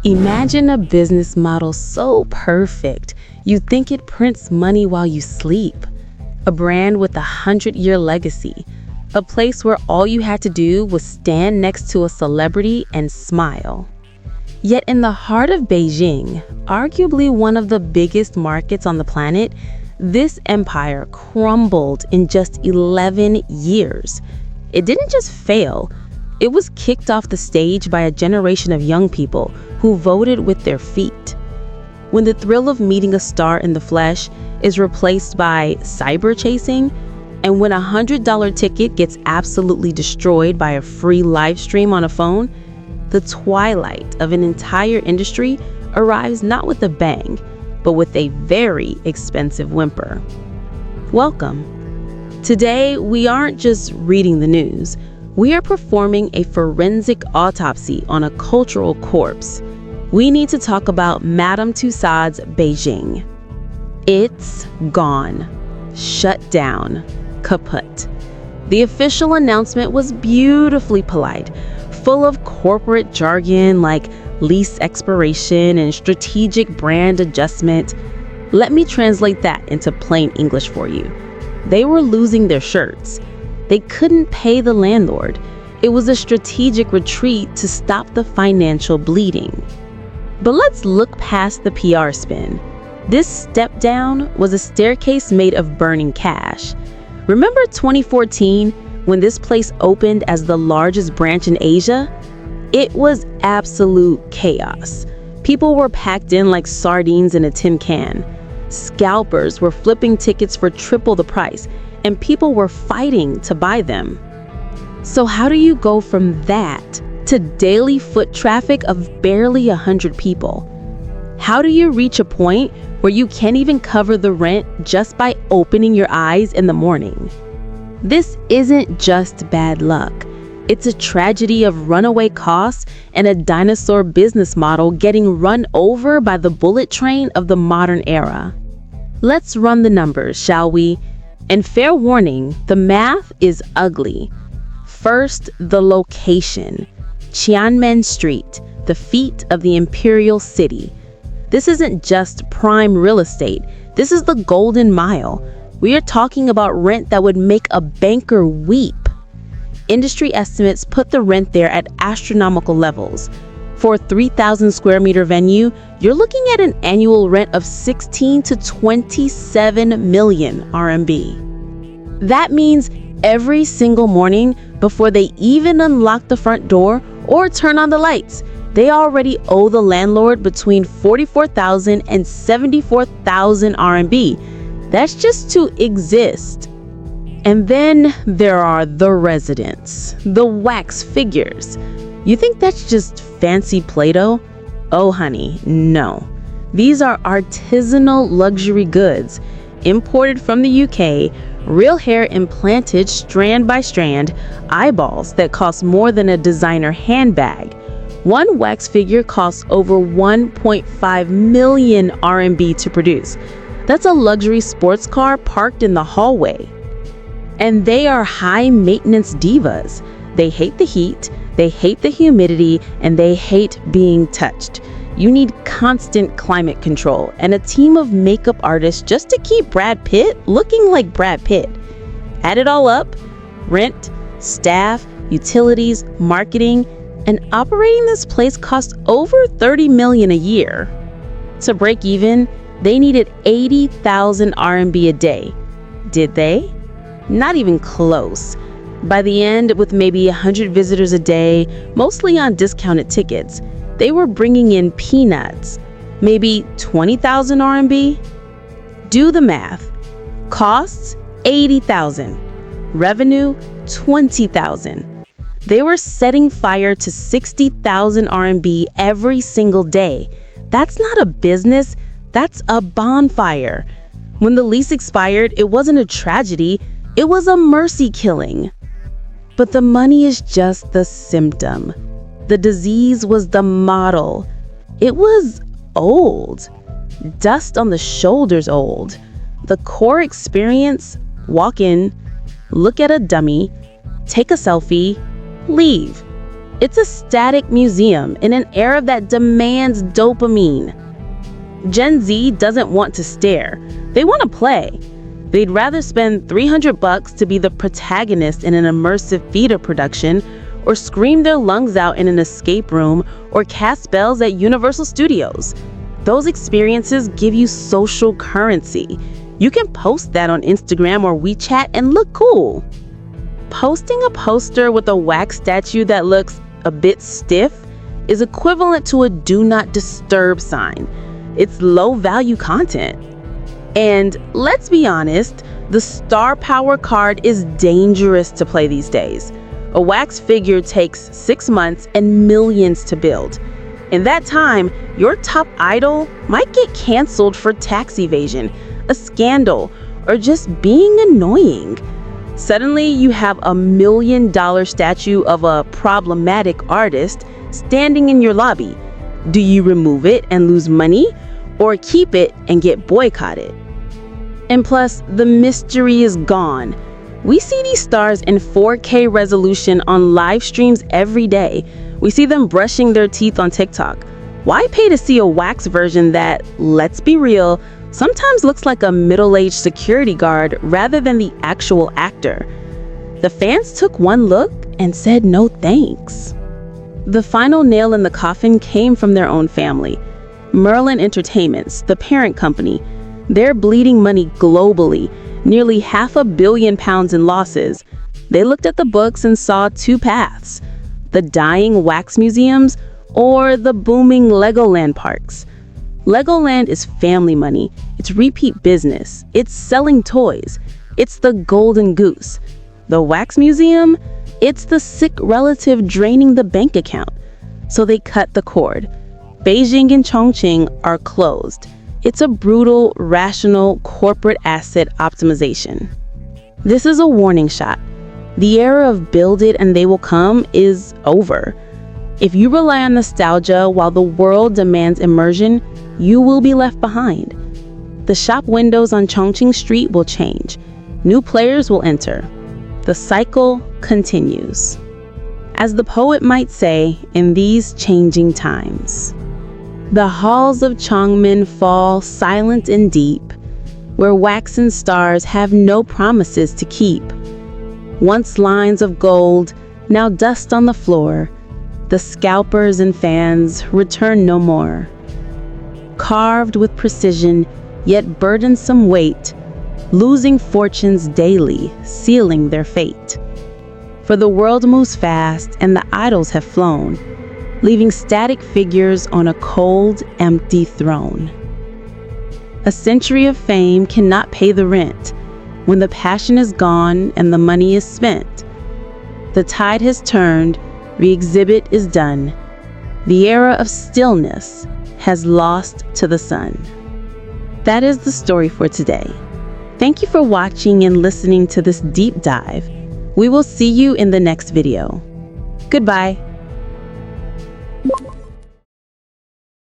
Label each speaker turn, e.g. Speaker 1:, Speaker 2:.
Speaker 1: Imagine a business model so perfect, you think it prints money while you sleep. A brand with 100-year legacy. A place where all you had to do was stand next to a celebrity and smile. Yet in the heart of Beijing, arguably one of the biggest markets on the planet, this empire crumbled in just 11 years. It didn't just fail, it was kicked off the stage by a generation of young people who voted with their feet. When the thrill of meeting a star in the flesh is replaced by cyber chasing, and when a $100 ticket gets absolutely destroyed by a free live stream on a phone, the twilight of an entire industry arrives not with a bang, but with a very expensive whimper. Welcome. Today, we aren't just reading the news. We are performing a forensic autopsy on a cultural corpse. We need to talk about Madame Tussauds Beijing. It's gone. Shut down. Kaput. The official announcement was beautifully polite, full of corporate jargon like lease expiration and strategic brand adjustment. Let me translate that into plain English for you. They were losing their shirts. They couldn't pay the landlord. It was a strategic retreat to stop the financial bleeding. But let's look past the PR spin. This step down was a staircase made of burning cash. Remember 2014 when this place opened as the largest branch in Asia? It was absolute chaos. People were packed in like sardines in a tin can. Scalpers were flipping tickets for triple the price, and people were fighting to buy them. So how do you go from that to daily foot traffic of barely 100 people? How do you reach a point where you can't even cover the rent just by opening your eyes in the morning? This isn't just bad luck. It's a tragedy of runaway costs and a dinosaur business model getting run over by the bullet train of the modern era. Let's run the numbers, shall we? And fair warning, the math is ugly. First, the location. Qianmen Street, the feet of the imperial city. This isn't just prime real estate. This is the Golden Mile. We are talking about rent that would make a banker weep. Industry estimates put the rent there at astronomical levels. For a 3,000 square meter venue, you're looking at an annual rent of 16 to 27 million RMB. That means every single morning, before they even unlock the front door or turn on the lights, they already owe the landlord between 44,000 and 74,000 RMB. That's just to exist. And then there are the residents, the wax figures. You think that's just fancy Play-Doh? Oh honey, no. These are artisanal luxury goods, imported from the UK, real hair implanted strand by strand, eyeballs that cost more than a designer handbag. One wax figure costs over 1.5 million RMB to produce. That's a luxury sports car parked in the hallway. And they are high-maintenance divas. They hate the heat, they hate the humidity, and they hate being touched. You need constant climate control and a team of makeup artists just to keep Brad Pitt looking like Brad Pitt. Add it all up, rent, staff, utilities, marketing, and operating this place costs over 30 million a year. To break even, they needed 80,000 RMB a day. Did they? Not even close. By the end, with maybe 100 visitors a day, mostly on discounted tickets, they were bringing in peanuts, maybe 20,000 RMB. Do the math. Costs, 80,000. Revenue, 20,000. They were setting fire to 60,000 RMB every single day. That's not a business, that's a bonfire. When the lease expired, it wasn't a tragedy, it was a mercy killing. But the money is just the symptom. The disease was the model. It was old. Dust on the shoulders old. The core experience, walk in, look at a dummy, take a selfie, leave. It's a static museum in an era that demands dopamine. Gen Z doesn't want to stare. They want to play. They'd rather spend $300 to be the protagonist in an immersive theater production, or scream their lungs out in an escape room, or cast spells at Universal Studios. Those experiences give you social currency. You can post that on Instagram or WeChat and look cool. Posting a poster with a wax statue that looks a bit stiff is equivalent to a do not disturb sign. It's low-value content. And let's be honest, the star power card is dangerous to play these days. A wax figure takes 6 months and millions to build. In that time, your top idol might get canceled for tax evasion, a scandal, or just being annoying. Suddenly, you have a $1 million statue of a problematic artist standing in your lobby. Do you remove it and lose money, or keep it and get boycotted? And plus, the mystery is gone. We see these stars in 4K resolution on live streams every day. We see them brushing their teeth on TikTok. Why pay to see a wax version that, let's be real, sometimes looks like a middle-aged security guard rather than the actual actor? The fans took one look and said no thanks. The final nail in the coffin came from their own family. Merlin Entertainments, the parent company, they're bleeding money globally, nearly £500 million in losses. They looked at the books and saw two paths: the dying wax museums or the booming Legoland parks. Legoland is family money. It's repeat business. It's selling toys. It's the golden goose. The wax museum, it's the sick relative draining the bank account. So they cut the cord. Beijing and Chongqing are closed. It's a brutal, rational, corporate asset optimization. This is a warning shot. The era of build it and they will come is over. If you rely on nostalgia while the world demands immersion, you will be left behind. The shop windows on Qianmen Street will change. New players will enter. The cycle continues. As the poet might say, in these changing times, the halls of Qianmen fall silent and deep, where waxen stars have no promises to keep. Once lines of gold, now dust on the floor. The scalpers and fans return no more. Carved with precision, yet burdensome weight, losing fortunes daily, sealing their fate. For the world moves fast and the idols have flown, leaving static figures on a cold, empty throne. A century of fame cannot pay the rent when the passion is gone and the money is spent. The tide has turned, re-exhibit is done. The era of stillness has lost to the sun. That is the story for today. Thank you for watching and listening to this deep dive. We will see you in the next video. Goodbye.